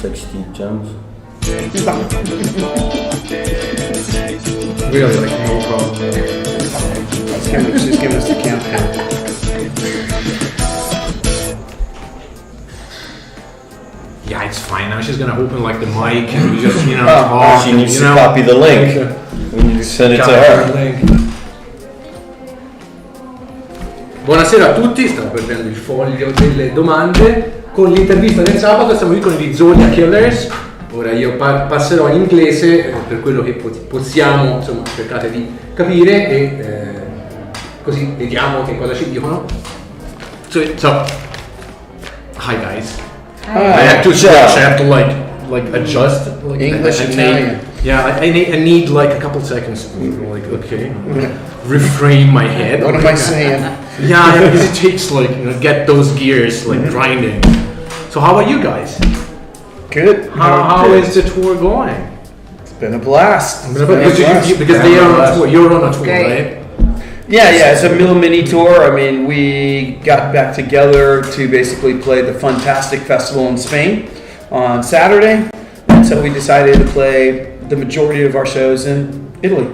like Steve Jones. Really, like, no problem. She's giving us the countdown. Yeah, it's fine. Now she's gonna open like the mic and we just, talk. She needs to copy the link. We need to send it to her. Buonasera a tutti, stavo perdendo il foglio delle domande. Con l'intervista del sabato stiamo qui con gli Zodiac Killers. Ora io passerò in inglese per quello che possiamo, insomma, cercate di capire e così vediamo che cosa ci dicono. So hi guys. I have to switch. I have to like adjust like English and Italian. Yeah, I need like a couple seconds. Like okay, reframe my head. What am I saying? Yeah, because it takes like get those gears like grinding. So how about you guys? Good. How is the tour going? It's been a blast. Because they are on a tour. You're on a tour, right? Yeah, it's a little mini tour. I mean, we got back together to basically play the Fantastic Festival in Spain on Saturday. And so we decided to play the majority of our shows in Italy.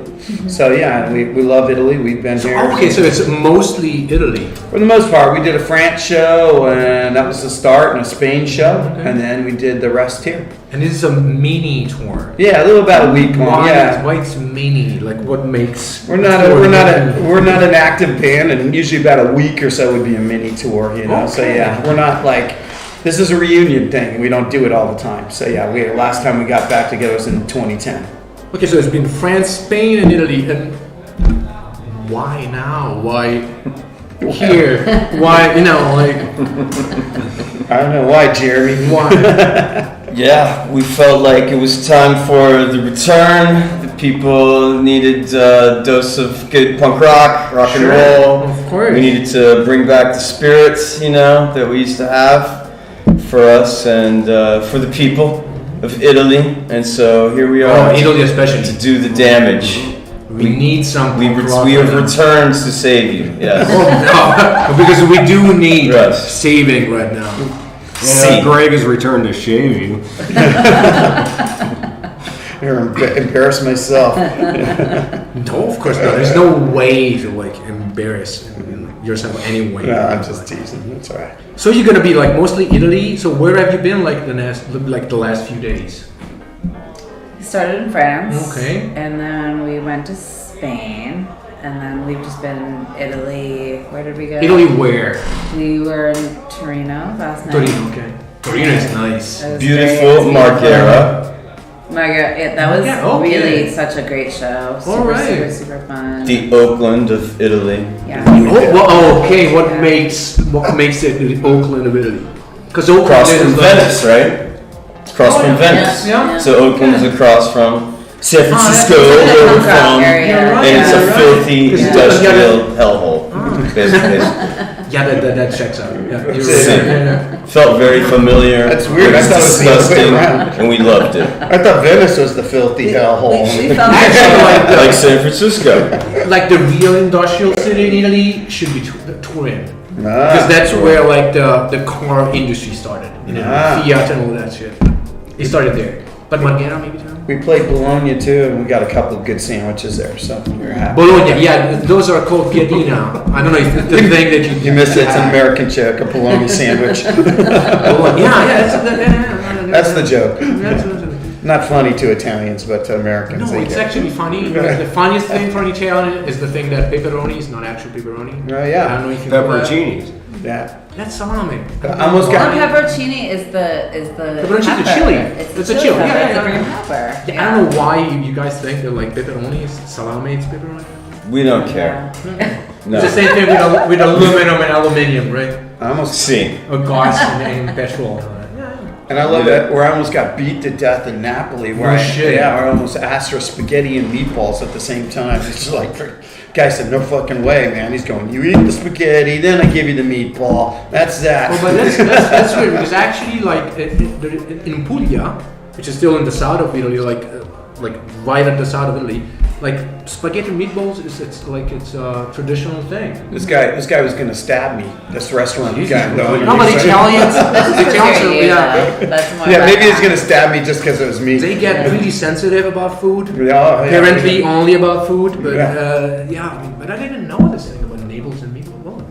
So yeah, we love Italy. We've been here. Okay, so it's mostly Italy. For the most part, we did a France show, and that was the start, and a Spain show, and then we did the rest here. And this is a mini tour. Yeah, a little about a week long. Yeah. Why it's mini? Like what makes? We're not an active band, and usually about a week or so would be a mini tour. Okay. So yeah, we're not like. This is a reunion thing. We don't do it all the time. So yeah, last time we got back together was in 2010. Okay, so it's been France, Spain, and Italy. And why now? Why here? Why, like... I don't know. Why, Jeremy? Why? Yeah, we felt like it was time for the return. The people needed a dose of good punk rock and roll. Of course. We needed to bring back the spirits, that we used to have for us and for the people of Italy, and so here we are. Italy especially. To do the damage. We need some. We have returned to save you. Yes. No, because we do need saving right now. Yeah, Greg has returned to shave you. Embarrass myself. No, of course not. There's no way to embarrass yourself anyway. No, I'm just teasing. It's all right. So you're gonna be mostly Italy. So where have you been the last few days? We started in France. Okay. And then we went to Spain. And then we've just been in Italy. Where did we go? Italy where? We were in Torino last night. Torino, okay. Torino is nice. Beautiful Marghera. That was really such a great show. Super fun. The Oakland of Italy. Yeah. Okay. What makes it the Oakland of Italy? Because Oakland across from Venice, right? It's across from Venice. Yeah. So Oakland is across from San Francisco, where we're from, and it's a filthy industrial hellhole. Basically. Yeah, that checks out. Felt very familiar. That's weird. It was I thought it was the other way disgusting, around. and we loved it. I thought Venice was the filthy hellhole. Like San Francisco. Like the real industrial city in Italy should be Turin. Because that's where the car industry started. Fiat and all that shit. It started there. But Marghera maybe too? We played Bologna too, and we got a couple of good sandwiches there, so we were happy. Bologna, yeah, those are called piadina. I don't know if the thing that you missed it's an American joke, a bologna sandwich. Bologna, that's the joke. Not funny to Italians, but to Americans. No, it's actually funny. The funniest thing for an Italian is the thing that pepperoni is not actual pepperoni. Oh yeah. I don't know if you pepperoncinis. Yeah. That's salami. Pepperoncini is the pepperoncini is chili. It's a chili. Yeah, the green pepper. Yeah, I don't know why you guys think that pepperoni is salami. It's pepperoni. We don't care. No. It's the same thing with aluminum and aluminium, right? I almost or gas and petrol. And I love that where I almost got beat to death in Napoli. Where I almost asked for spaghetti and meatballs at the same time. It's just guy said, no fucking way, man. He's going, you eat the spaghetti, then I give you the meatball. That's that. Oh, but that's weird because actually, in Puglia, which is still in the south of Italy, right at the south of Italy, like spaghetti and meatballs it's a traditional thing. This guy was gonna stab me. This restaurant guy. No, but Italians, That's more Yeah, about maybe he's that. gonna stab me just because it was me. they get really sensitive about food. Yeah, Apparently only about food, but Yeah. but I didn't know this thing about Naples and meatballs.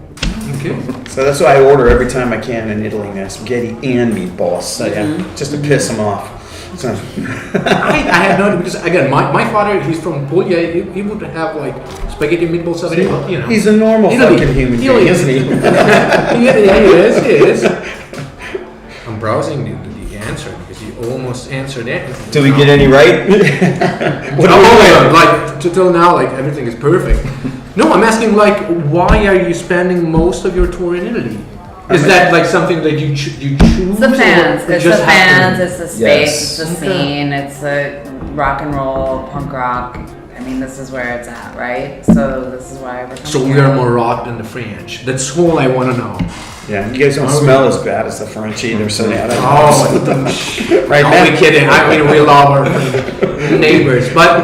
Okay. So that's why I order every time I can in Italy now, spaghetti and meatballs. So yeah, just to piss him off. So, I had no idea because again, my father, he's from Puglia. He would have like spaghetti and meatballs every day. You know, he's a normal Italy. fucking human Italy. being, isn't he? yeah, he is. I'm browsing the answer because you almost answered it. Did we get any right? Like till now, like everything is perfect. No, I'm asking like, why are you spending most of your tour in Italy? Is that like something that you choose? It's the fans. or It's just the fans. happen? It's the space. Yes. It's the scene. It's the rock and roll, punk rock. I mean, this is where it's at, right? So this is why we're coming So we here. are more rock than the French. That's all I want to know. Yeah, you guys don't smell as bad as the French either, so yeah. Oh, Right no, now. we kidding. I mean, we love our neighbors, but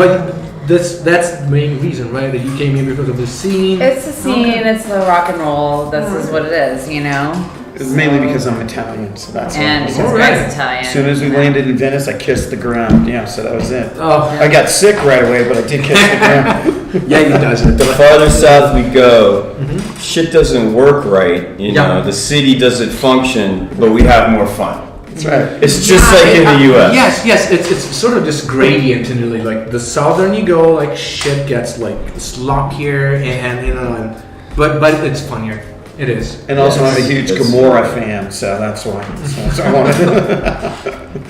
that's the main reason, right? That you came here because of the scene. It's the scene. It's the rock and roll. This is what it is, you know. It's mainly because I'm Italian, so that's And why. because Alright. Greg's Italian. As soon as we landed in Venice, I kissed the ground. Yeah, so that was it. Oh, I got sick right away, but I did kiss the ground. yeah, he does it. The farther south we go, shit doesn't work right. You Yeah. know, the city doesn't function, but we have more fun. That's right. It's just like in the U.S. Yes, it's sort of this gradient in Italy. Like the southern you go, like shit gets like sloppier and you know, but it's funnier. It is. And also, I'm a huge Yes. Gomorrah fan, so that's why. So I wanted,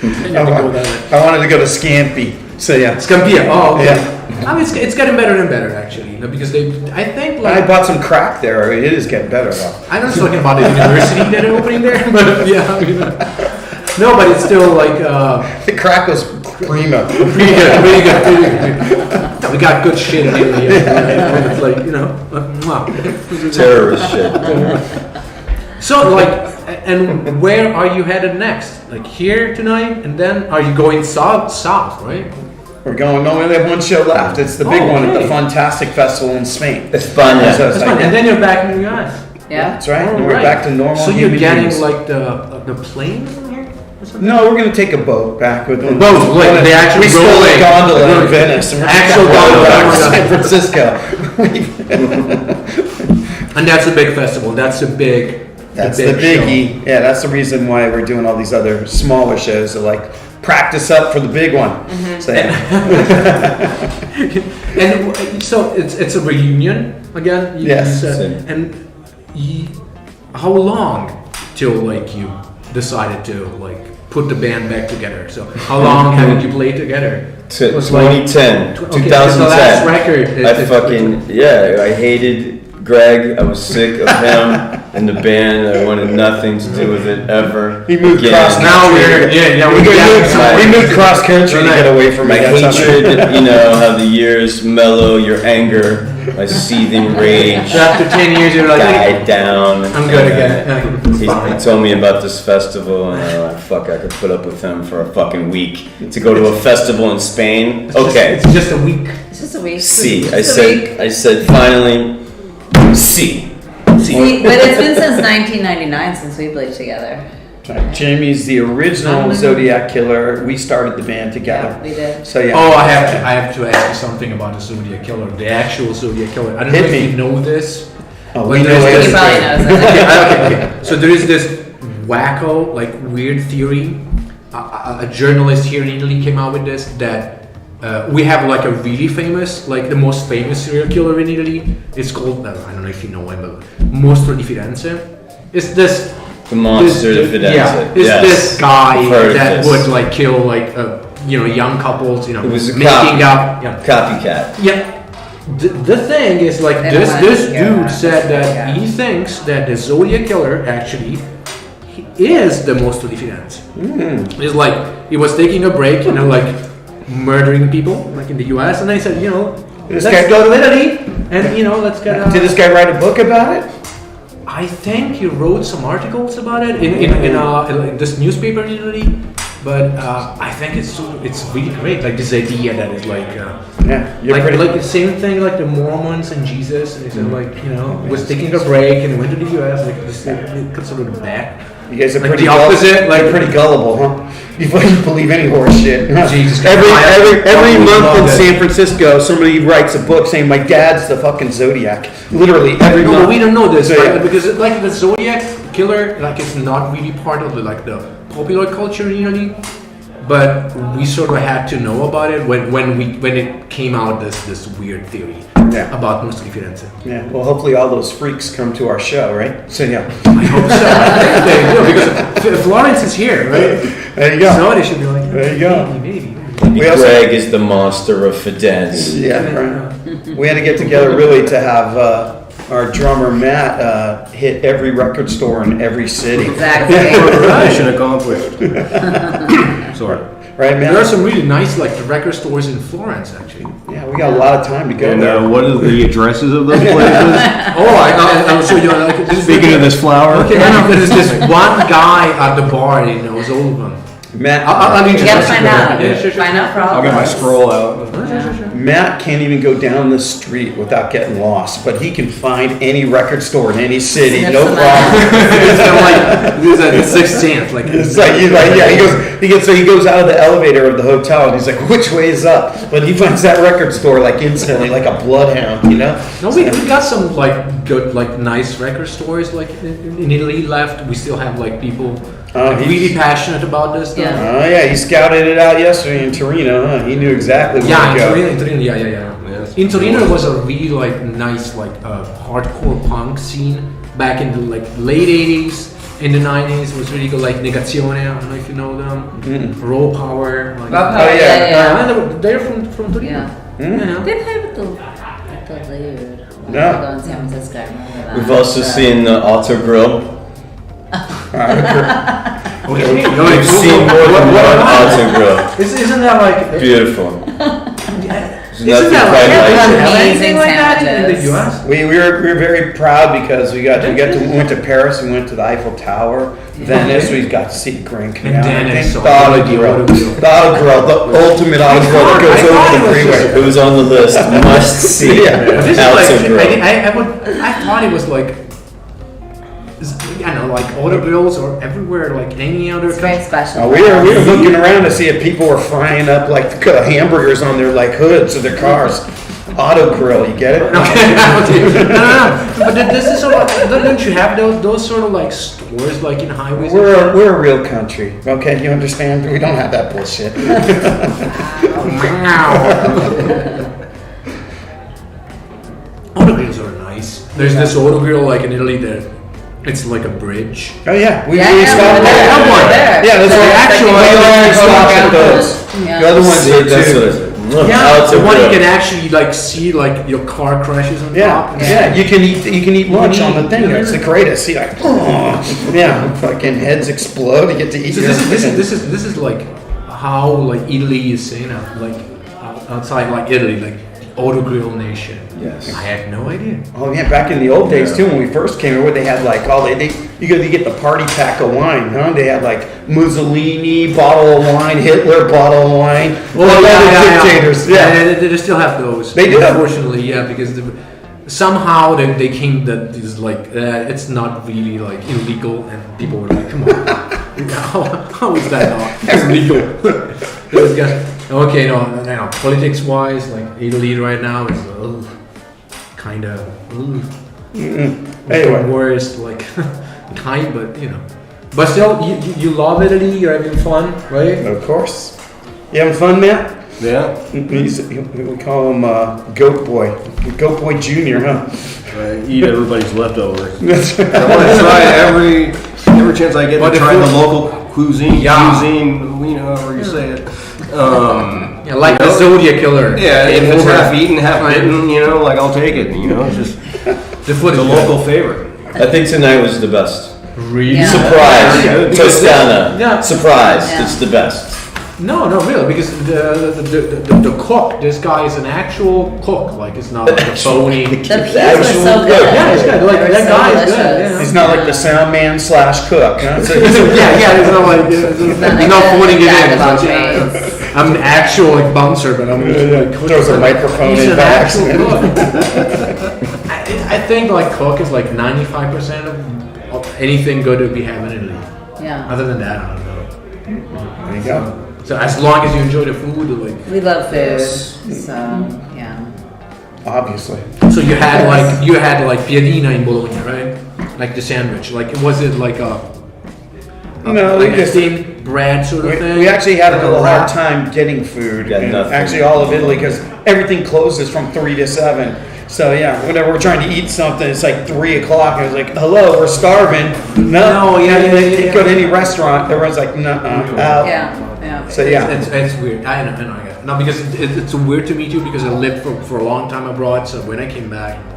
And you have to go that way. I wanted to go to Scampi. So yeah. Scampia. Oh, okay. Yeah. I mean, it's getting better and better actually. You know, because I think like I bought some crack there. It is getting better though. I'm not talking about the university that are opening there, but yeah, you know. No, but it's still like The crack was primo. pretty good. No, we got good shit in Italy. It's like you know, wow. Terrorist shit. So like, and where are you headed next? Like here tonight, and then are you going south, right? We're going. No, we only have one show left. It's the big Oh, one at the okay. Fantastic Festival in Spain. It's fun. So Yeah. it's That's like, fine. And then you're back in the US. Yeah. That's right. All And we're right. back to normal. So you're human getting beings. like the plane here or something? No, we're gonna take a boat back with them. Boat, like the actual We stole rolling- a gondola in rolling- Venice. And we're Actual going back gondola. to San Francisco. And that's a big festival. That's a big. That's the big show. biggie. Yeah, that's the reason why we're doing all these other smaller shows to like practice up for the big one. So yeah. And so it's a reunion again. Yes. Same. And how long till like you decided to like put the band back together? So how long haven't you played together? To Was like- 2010, Okay, 2010. the last record. I hated Greg. I was sick of him and the band. I wanted nothing to do with it ever. He moved again. cross Now we're we moved cross country to get away from My it. That's how- hatred, you know, how the years mellow your anger, my seething rage After 10 years, you're like, died down. I'm good And, again. He told me about this festival, and I'm like, fuck, I could put up with him for a fucking week to go to a festival in Spain. Okay, It's just a week. It's just a week. see, Just a week. I said, finally, see. See, but it's been since 1999 since we played together. Right. Jamie's the original Zodiac Killer. We started the band together. Yeah, we did. So yeah. Oh, I have to ask you something about the Zodiac Killer, the actual Zodiac Killer. I don't know Hit if me. you know this. Oh, but we know there's it. this- He probably knows it. Okay. So there is this wacko, like weird theory. A journalist here in Italy came out with this that we have like a really famous, like the most famous serial killer in Italy. It's called I don't know if you know him, but Mostro di Firenze. It's this. The monster this- of Firenze. Yeah, it's Yes. this guy I've heard of that this. would like kill like young couples, It was a making copy. up. Yeah. Copycat. Yeah. The thing is, like, They don't wanna this hear dude that. said that Yeah. he thinks that the Zodiac Killer actually is the Mostro di Firenze. It's like he was taking a break, like murdering people, like in the US, and then he said, This let's guy- go to Italy, and let's get. Did this guy write a book about it? I think he wrote some articles about it in this newspaper in Italy, But I think it's really great. Like this idea that it's like you're like pretty. like the same thing like the Mormons and Jesus, and they said like was taking a break and went to the U.S. like this sort of the back. You guys are like pretty the opposite. Like you're pretty gullible, huh? You believe any horse shit. Jesus. Every month in San Francisco, somebody writes a book saying my dad's the fucking Zodiac. Literally every month. But we don't know this, So, right? yeah. Because like the Zodiac Killer, like it's not really part of the popular culture in Italy. But we sort of had to know about it when it came out this weird theory about Mosca di Firenze. Yeah. Well, hopefully all those freaks come to our show, right? So yeah. I hope so. They do, because Florence is here, right? There you go. So they should be like, There you go. maybe. Greg is the monster of Fidenz. Yeah. Right. We had to get together really to have our drummer Matt hit every record store in every city. Exactly. Mission accomplished. Sorry. Right, man? There are some really nice record stores in Florence, actually. Yeah, we got a lot of time to go there. And what are the addresses of those places? I'll show you. Speaking of this flower. Okay, there's this one guy at the bar, he knows all of them. Matt, I'll You gotta introduce find you. out. Yeah, sure. Find out for all I'll get of my us. scroll out. Matt can't even go down the street without getting lost, but he can find any record store in any city, Sniff no some problem. It's kind of like this is the sixth sense. Like It's like he's like, yeah, he goes out of the elevator of the hotel and he's like, which way is up? But he finds that record store like instantly, like a bloodhound, you know? No, we got some good nice record stores in Italy left. We still have people really passionate about this stuff. Yeah. Oh yeah, he scouted it out yesterday in Torino, huh? He knew exactly where Yeah, to go. in Torino, yeah. Yes. In Torino was a really nice hardcore punk scene back in the late 80s. In the 90s, it was really good, Negazione, I don't know if you know them. Raw Power. Raw Power, Oh, yeah. Yeah, they're from Torino. Yeah. Yeah. They play with the Lute. Yeah. Go in San Francisco, I remember that. We've also seen Auto Grill. We've seen more than one Auto Grill. Isn't that Beautiful. Isn't that Amazing like that in the sandwiches. US? We were very proud because we went to Paris, we went to the Eiffel Tower, Venice, we got to see Grand Canal. And Venice, The so I Auto like the Grill. Auto Grill. The Auto Grill, the ultimate Auto Grill that goes over the freeway. It was on the list. Must see. Yeah. But this Auto is Grill. I thought it was I don't know, Auto Grills or everywhere, any other It's very country. special. We were looking around to see if people were frying up hamburgers on their hoods of their cars. Auto Grill, you get it? No. But this is sort of, don't you have those sort of stores in highways? We're a real country, okay? You understand? We don't have that bullshit. Auto Grills are nice. There's this Auto Grill in Italy that it's like a bridge. Oh yeah, we Yeah, stopped we're there. there. one. There. Yeah, that's So right. it's Actually, like we a only big stopped at road. those. Yeah. The other ones See, are that's too. what it is. Yeah, Auto the one you Grill. can actually see your car crashes on Yeah, top. yeah, you can eat lunch on the thing. Yeah. It's the greatest. See, yeah, fucking heads explode. You get to eat. So your this is how Italy is seen outside Italy, the Auto Grill nation. Yes. I had no idea. Oh yeah, back in the old days too, when we first came over, they had you get the party pack of wine, huh? They had Mussolini bottle of wine, Hitler bottle of wine, dictators. Yeah. They still have those. They do. Unfortunately, yeah, because somehow they came that is it's not really illegal, and people were like, come on, how is that not illegal? Those guys. Okay, no. Politics wise, Italy right now is kind of Anyway. worst, kind, but But still, you love Italy. You're having fun, right? Of course. You having fun, Matt? Yeah. We call him Goat Boy. Goat Boy Junior, huh? I eat everybody's leftovers. That's right. I want to try every chance I get But to the try the food- local cuisine, Yeah. however you say it. Yeah, like the Zodiac Killer. Yeah, if Came it's over. half eaten, half Right. bitten, I'll take it. It's just The food it's a is local favorite. I think tonight was the best. Really? Yeah. Surprise. Yeah. Toscana. Yeah. Surprise. Yeah. It's the best. No, no, really, because the cook, this guy is an actual cook. Like, it's not like a phony. The pizza was so good. Yeah, it's good. Like, They were that so guy is delicious. good. Yeah. He's not like the sound man / cook. Huh? So Yeah, it's not like not he's not like phoning a it jack in. of all It's like, trades. I'm an actual like bouncer, but I'm throws a microphone He's in an by actual accident. cook. I think like cook is like 95% of anything good to be having in Italy. Yeah. Other than that, I don't know. There you go. So as long as you enjoy the food, like. We love food, so yeah. Obviously. So you had like piadina in Bologna, right? Like the sandwich. Like was it like a No, like we a just thin bread sort of thing? we actually had a Like little hard wrap? time getting food. Got in nothing. actually, all of Italy because everything closes from 3 to 7. So yeah, whenever we're trying to eat something, it's like 3 o'clock. And it's like, hello, we're starving. No, yeah. Go to any restaurant. Everyone's like, no, out. Yeah, yeah. So yeah, It's weird. I know. I get it. No, because it's weird to me too because I lived for a long time abroad. So when I came back, I'm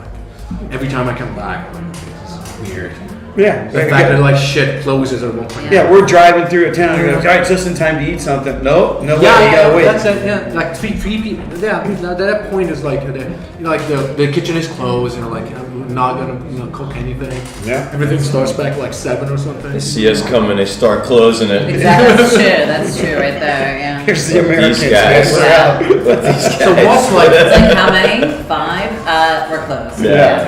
like, every time I come back, I'm like, it's weird. yeah. The fact that like shit closes at one point. Yeah, we're driving through a town. And all right, just in time to eat something. Nope, no way. You gotta wait. That's it. Yeah, like three people. Yeah, that point is like, the kitchen is closed. Like I'm not gonna cook anything. Yeah. Everything starts back like 7 or something. They see us coming, they start closing it. Exactly. That's true right there, yeah. Here's the Americans. These guys. We're out. What these guys? So what's like? It's like how many? 5? We're closed. Yeah.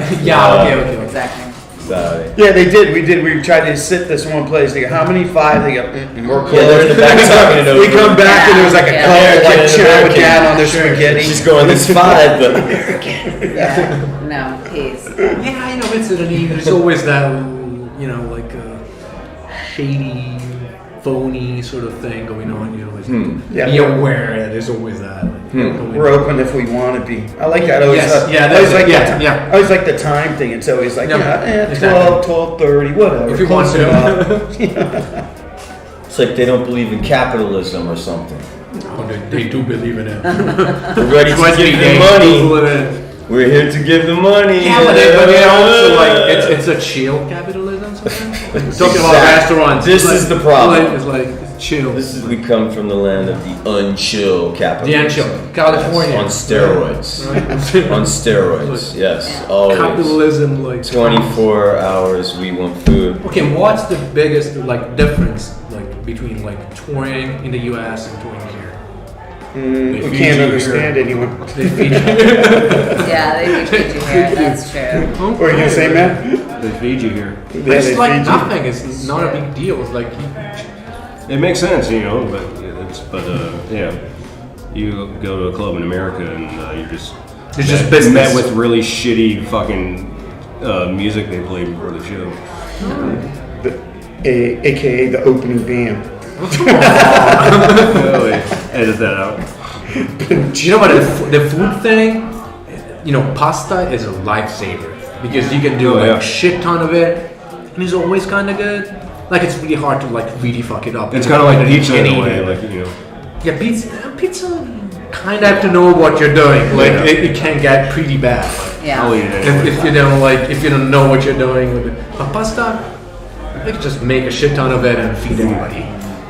Okay. Exactly. Sorry. Yeah, they did. We did. We tried to sit this one place. They go, how many? 5? They go, we're closed. Yeah, they're in the back talking it over. We come back and there was like a Yeah. couple like American, chowing American. down on their spaghetti. She's going, this 5, but Yeah. No, peace. Yeah, I know it's Italy. There's always that, like shady, phony sort of thing going on. Yeah. Be aware that there's always that. Going We're on. open if we want to be. I like that. I always, Yes, yeah, I always that's like it. the Yeah, ti- yeah. I always like the time thing. It's always like, Yeah, 12, 12:30, whatever. If you want Close to. enough. it's like they don't believe in capitalism or something. Oh, they do believe in it. We're ready to Trust me, give they the money. do believe in it. We're here to give the money. Yeah, but they also like it's a chill capitalism. Sometimes. Talking about Exactly. restaurants. This it's is like- the problem. It's like it's chill. We come from the land of the unchill The capitalism. unchill. California. Yes, on steroids. Right? On steroids, yes, always. Capitalism, like 24 hours we want food. Okay, what's the biggest like difference like between like touring in the U.S. and touring here? We feed can't you understand here. anyone. They feed you. Yeah, they do feed you here. That's true. What are you gonna say, Matt? They feed you here. Yeah, But it's they like feed you. nothing. It's not a big deal. It's like It makes sense, but yeah, you go to a club in America and you're just It's just met business. with really shitty fucking music they play before the show. AKA the opening band. Oh, wait, edit that out. you know what the food thing. Pasta is a lifesaver because you can do Oh, like yeah. a shit ton of it, and it's always kind of good. Like it's really hard to like really fuck it up. It's kind of like You pizza in can't a eat way, it. like Yeah, pizza kind of have to know what you're doing. Like Yeah. it can get pretty bad. Yeah. I'll eat it anyway. If you don't know what you're doing with it. But pasta, you can just make a shit ton of it and feed everybody.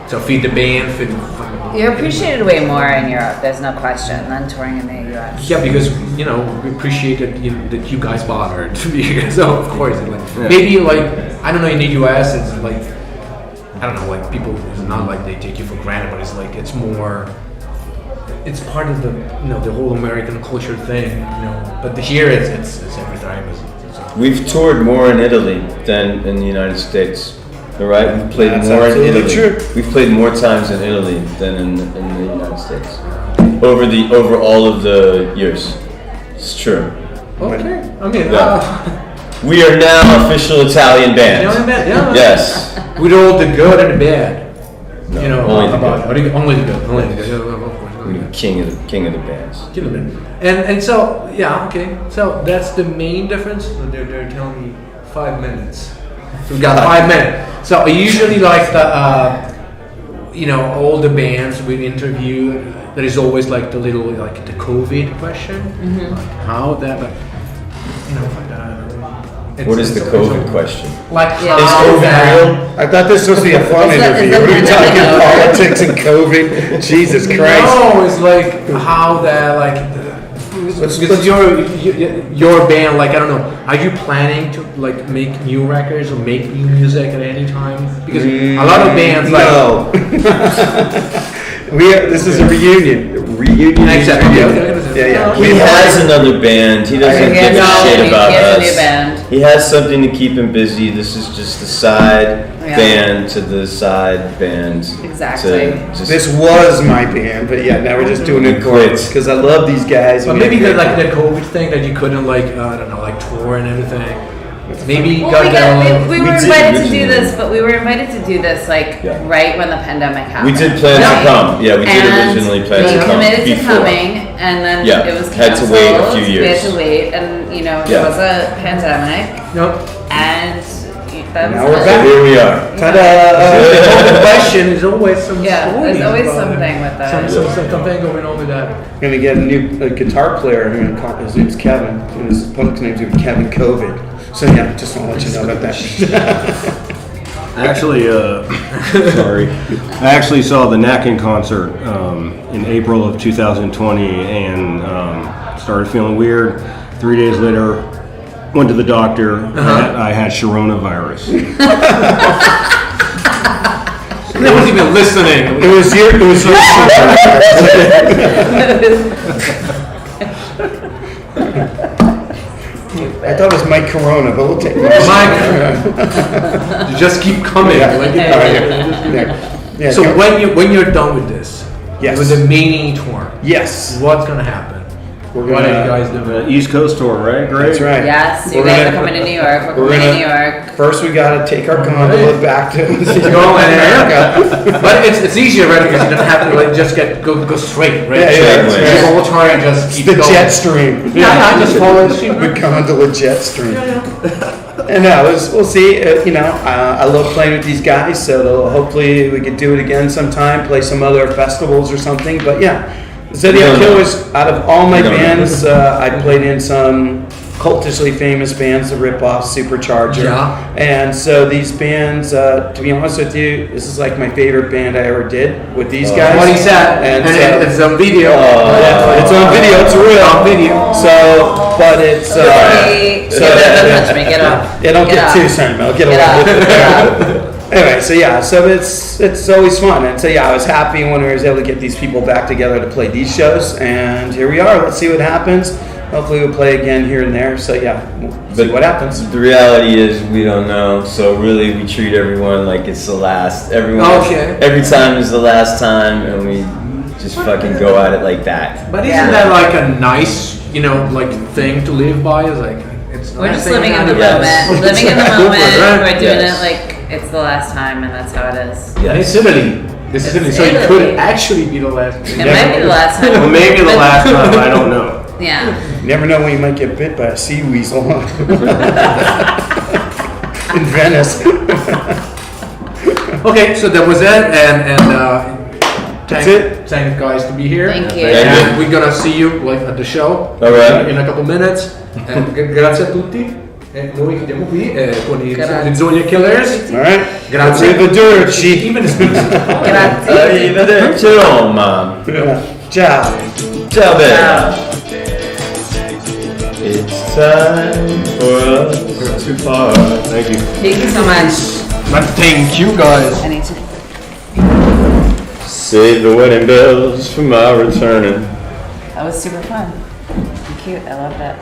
So feed the band, feed the fucking. You're appreciated way more in Europe, there's no question, than touring in the US. Yeah, because we appreciate that you guys bothered to be here. So of course, Yeah. maybe like I don't know in the US it's like I don't know like people it's not like they take you for granted, but it's like it's more. It's part of the the whole American culture thing, But here it's every time. We've toured more in Italy than in the United States. All right, we've played That's more in absolutely Italy. true. We've played more times in Italy than in the United States. Over all of the years, it's true. Okay, I mean, Yeah. We are now official Italian band. yeah. Yes. With all the good and the bad. No, only the good. Only the good. Only the good. Yeah, of course. We're the king of the bands. Kill it. And so yeah, okay. So that's the main difference. They're telling me 5 minutes. So we got 5 minutes. So I usually like the all the bands we interview. There is always like the little like the COVID question, like how that. But What is the COVID question? Like Yeah. Is how COVID that- real? I thought this was supposed to be a fun Is that- interview. is that What are you talking pandemic over? politics and COVID? Jesus Christ. No, it's like how that like. Because your band, like I don't know, are you planning to like make new records or make new music at any time? Because a lot of bands like No. This is a reunion. Reunion. Exactly. Yeah. He has another band. He doesn't give a shit about He has a new us. band. He has something to keep him busy. This is just the side Yeah. band to the side band. Exactly. To just, This was my band, but yeah, now we're just doing it Quits. because I love these guys. But and maybe we the have like the COVID thing that you couldn't like I don't know like tour and everything. Maybe you Well, got we We were did invited to do originally. this, but we were invited to do this like Yeah. right when the pandemic happened. we did plan right? to come. Yeah, we did And originally plan we to come committed to before. coming, and then Yeah, it was had to canceled. wait a few We years. had to wait, and you know Yeah. it was a pandemic, no. and that Now was we're it. back. Here we are. The question is always some Yeah, story there's always about it. something with that. Something going on with that. Gonna get a new guitar player. His name's Kevin. And his punk's name's Kevin COVID. So yeah, just want to let you know about that. Actually, sorry. I actually saw the Knackin concert in April of 2020 and started feeling weird. 3 days later, went to the doctor. I had coronavirus. I wasn't even listening. It was your. I thought it was Mike Corona, but we'll take Mike. You just keep coming. Like, Yeah. so when you're done with this, Yes. with the mini tour, Yes, what's gonna happen? we're What are you gonna. guys doing? The East Coast tour, right? Great. That's right. Yes, you We're guys gonna- are coming to New York. We're we're coming to gonna- New York. First, we gotta take our gondola back to America. But it's easier, right? Because you don't have to like just go straight, right? Yeah, that's right. The whole tour and just keep The going. jet stream. Yeah, I just follow the stream. The gondola jet stream. And we'll see. I love playing with these guys, so hopefully we could do it again sometime. Play some other festivals or something. But yeah, Zodiac Killers. Out of all my bands, I played in some cultishly famous bands, the Ripoff, Supercharger. Yeah. And so these bands, to be honest with you, this is like my favorite band I ever did with these guys. What he said, And and so- it's on video. Yeah, it's on video. It's real. On video. So, but it's. Hey, so- don't touch me. Get up. Yeah, don't get up. too sentimental. Get Get up. away. Get up. Anyway, so yeah, so it's always fun, and so yeah, I was happy when we was able to get these people back together to play these shows, and here we are. Let's see what happens. Hopefully, we'll play again here and there. So yeah, we'll see what happens. The reality is we don't know. So really, we treat everyone like it's the last. Everyone. Okay. Every time is the last time, and we just fucking go at it like that. But isn't Yeah. that like a nice, like thing to live by? It's like it's. We're nice just thing living in the to Yes. moment. Living in the Go for it, moment. right? We're doing Yes. it like it's the last time, and that's how it is. And it's Italy. This is Italy, so it Italy. could actually be the last. It might be the last time. Well, maybe the last time. I don't know. Yeah. You never know when you might get bit by a sea weasel. In Venice. Okay, so that was it, and That's it. thank guys to be here. Thank you. Thank And we're gonna see you like at the show. All right. In a couple minutes. And grazie a tutti. E noi chiudiamo qui con gli Zodiac Killers. All right. Grazie. Arrivederci. Even speaks. Grazie. Arrivederci, Roma. Ciao. Ciao, bella. It's time for us to part. Thank you. Thank you so much. Thank you guys. I need to. Save the wedding bells for my returning. That was super fun. Cute. I loved it.